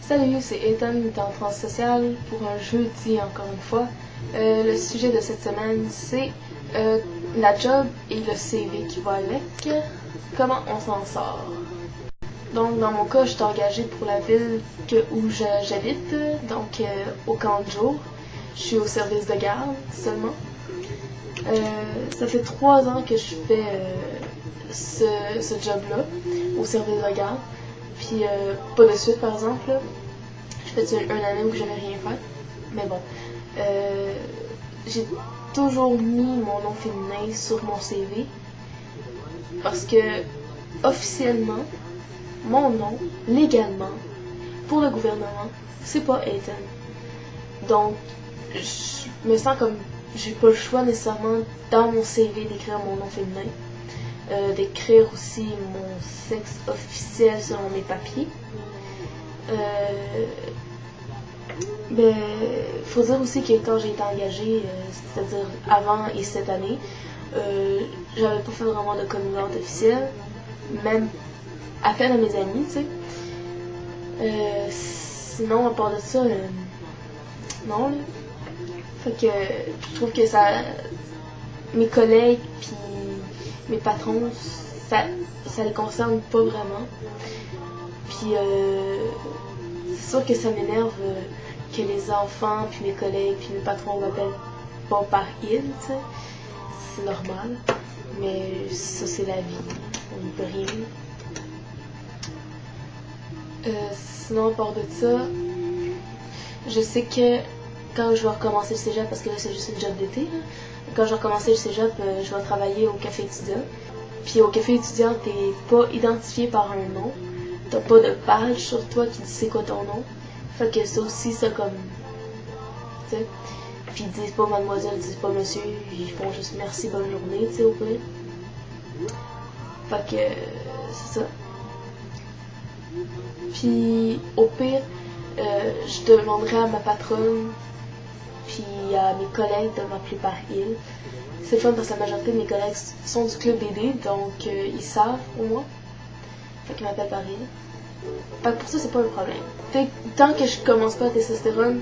Salut, c'est Ethan dans Transsocial pour un jeudi encore une fois. Le sujet de cette semaine c'est la job et le CV qui va avec. Comment on s'en sort? Donc dans mon cas, je suis engagée pour la ville où j'habite, donc au camp de jour. Je suis au service de garde seulement. Ça fait 3 ans que je fais ce job-là au service de garde. Puis pas de suite par exemple. Je fais une année où je n'ai rien fait. Mais bon. J'ai toujours mis mon nom féminin sur mon CV. Parce que officiellement, mon nom, légalement, pour le gouvernement, c'est pas Ethan. Donc, je me sens comme j'ai pas le choix nécessairement dans mon CV d'écrire mon nom féminin. D'écrire aussi mon sexe officiel selon mes papiers. Ben, faut dire aussi que quand j'ai été engagée, c'est-à-dire avant et cette année, j'avais pas fait vraiment de coming out officiel, même à peine à mes amis, tu sais. Sinon, à part de ça, non, là. Fait que je trouve que ça, mes collègues puis mes patrons, ça les concerne pas vraiment. Puis c'est sûr que ça m'énerve que les enfants, puis mes collègues, puis mes patrons m'appellent pas par il, tu sais. C'est normal. Mais ça, c'est la vie. On n'y peut rien. Sinon, à part de ça, je sais que quand je vais recommencer le cégep, parce que là, c'est juste une job d'été, là. Quand je vais recommencer le cégep, je vais travailler au café étudiant. Puis au café étudiant, t'es pas identifié par un nom. T'as pas de badge sur toi qui dit c'est quoi ton nom. Fait que c'est aussi ça comme... Tu sais. Puis ils disent pas mademoiselle, ils disent pas monsieur. Ils font juste merci, bonne journée, tu sais, au pire. Fait que... c'est ça. Puis au pire, je demanderai à ma patronne puis à mes collègues de m'appeler par il. C'est fun parce que la majorité de mes collègues sont du club BD, donc ils savent au moins. Fait qu'ils m'appellent par il. Fait que pour ça, c'est pas un problème. Fait que tant que je commence pas à testostérone,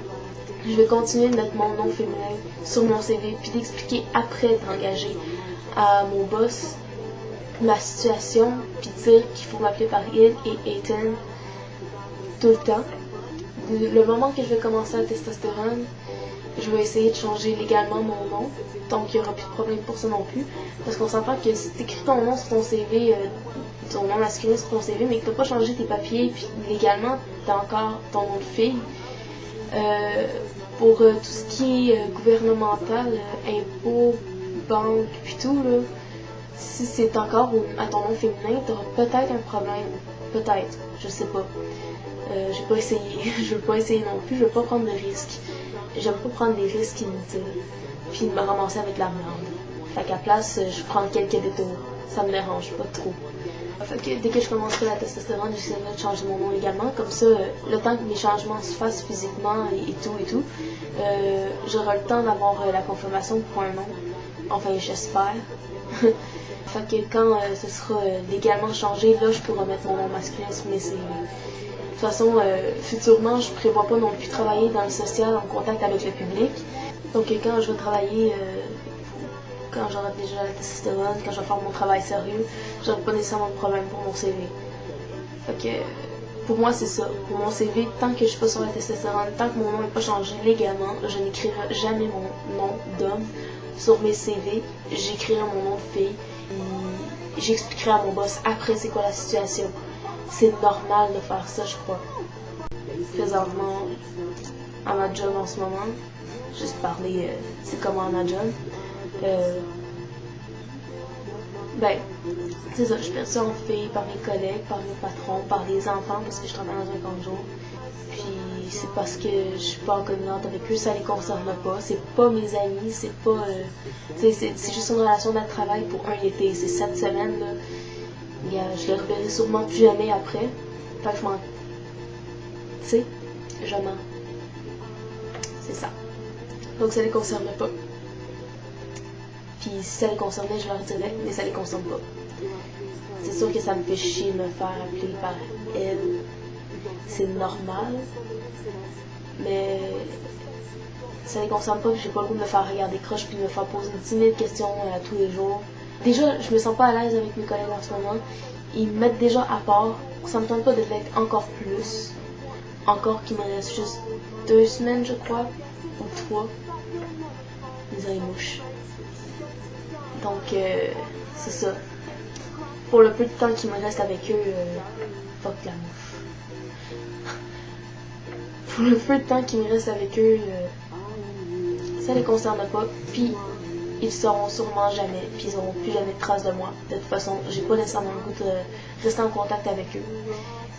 je vais continuer de mettre mon nom féminin sur mon CV puis d'expliquer après être engagée à mon boss ma situation puis dire qu'il faut m'appeler par il et Ethan tout le temps. Le moment que je vais commencer à testostérone, je vais essayer de changer légalement mon nom, donc il n'y aura plus de problème pour ça non plus. Parce qu'on s'entend que si tu écris ton nom sur ton CV, ton nom masculin sur ton CV, mais que tu n'as pas changé tes papiers, puis légalement, tu as encore ton nom de fille. Pour tout ce qui est gouvernemental, impôts, banque, puis tout, là, si c'est encore à ton nom féminin, tu auras peut-être un problème. Peut-être, je sais pas. J'ai pas essayé, je veux pas essayer non plus, je veux pas prendre de risques. J'aime pas prendre des risques inutiles, puis de me ramasser avec la merde. Fait qu'à place, je prends quelques détours. Ça me dérange pas trop. Fait que dès que je commencerai la testostérone, j'essaierai de changer mon nom légalement. Comme ça, le temps que mes changements se fassent physiquement et tout, j'aurai le temps d'avoir la confirmation pour un nom. Enfin, j'espère. Fait que quand ce sera légalement changé, là, je pourrai mettre mon nom masculin sur mes CV. De toute façon, futurement, je prévois pas non plus travailler dans le social en contact avec le public. Donc quand je vais travailler, quand j'aurai déjà la testostérone, quand je vais faire mon travail sérieux, j'aurai pas nécessairement de problème pour mon CV. Fait que pour moi c'est ça. Pour mon CV, tant que je suis pas sur la testostérone, tant que mon nom n'est pas changé légalement, je n'écrirai jamais mon nom d'homme sur mes CV. J'écrirai mon nom de fille. J'expliquerai à mon boss après c'est quoi la situation. C'est normal de faire ça, je crois. Présentement, à ma job en ce moment, juste parler, c'est comment ma job. Ben, c'est ça, je fais ça en fille par mes collègues, par mes patrons, par les enfants, parce que je travaille dans un camp de jour. Puis c'est parce que je suis pas en communauté avec eux, ça les concerne pas. C'est pas mes amis, c'est pas... c'est juste une relation de travail pour un été, c'est 7 semaines, là. Je les reverrai sûrement plus jamais après. Fait que je m'en... Tu sais, je mens. C'est ça. Donc ça les concerne pas. Puis si ça les concernait, je leur dirais, mais ça les concerne pas. C'est sûr que ça me fait chier de me faire appeler par elle. c'est normal. Mais ça les concerne pas, puis j'ai pas le goût de me faire regarder croche puis de me faire poser 10 000 questions tous les jours. Déjà, je me sens pas à l'aise avec mes collègues en ce moment. Ils me mettent déjà à part. Ça me tente pas de l'être encore plus. Encore qu'il me reste juste 2 semaines, je crois, ou 3. Ils ont les mouches. Donc, c'est ça. Pour le peu de temps qui me reste avec eux, fuck la mouche. Pour le peu de temps qui me reste avec eux, ça les concerne pas. Puis, ils sauront sûrement jamais, puis ils auront plus jamais de traces de moi. De toute façon, j'ai pas nécessairement le goût de rester en contact avec eux.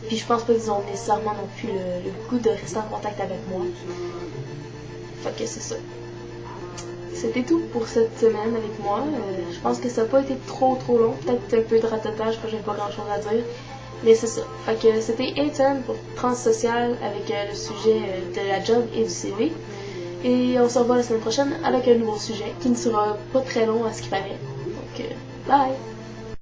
Puis je pense pas qu'ils ont nécessairement non plus le goût de rester en contact avec moi. Fait que c'est ça. C'était tout pour cette semaine avec moi. Je pense que ça n'a pas été trop long. Peut-être un peu de ratatage parce que j'ai pas grand chose à dire. Mais c'est ça. Fait que c'était Ethan pour Transsocial avec le sujet de la job et du CV. Et on se revoit la semaine prochaine avec un nouveau sujet qui ne sera pas très long à ce qu'il paraît. Donc, bye!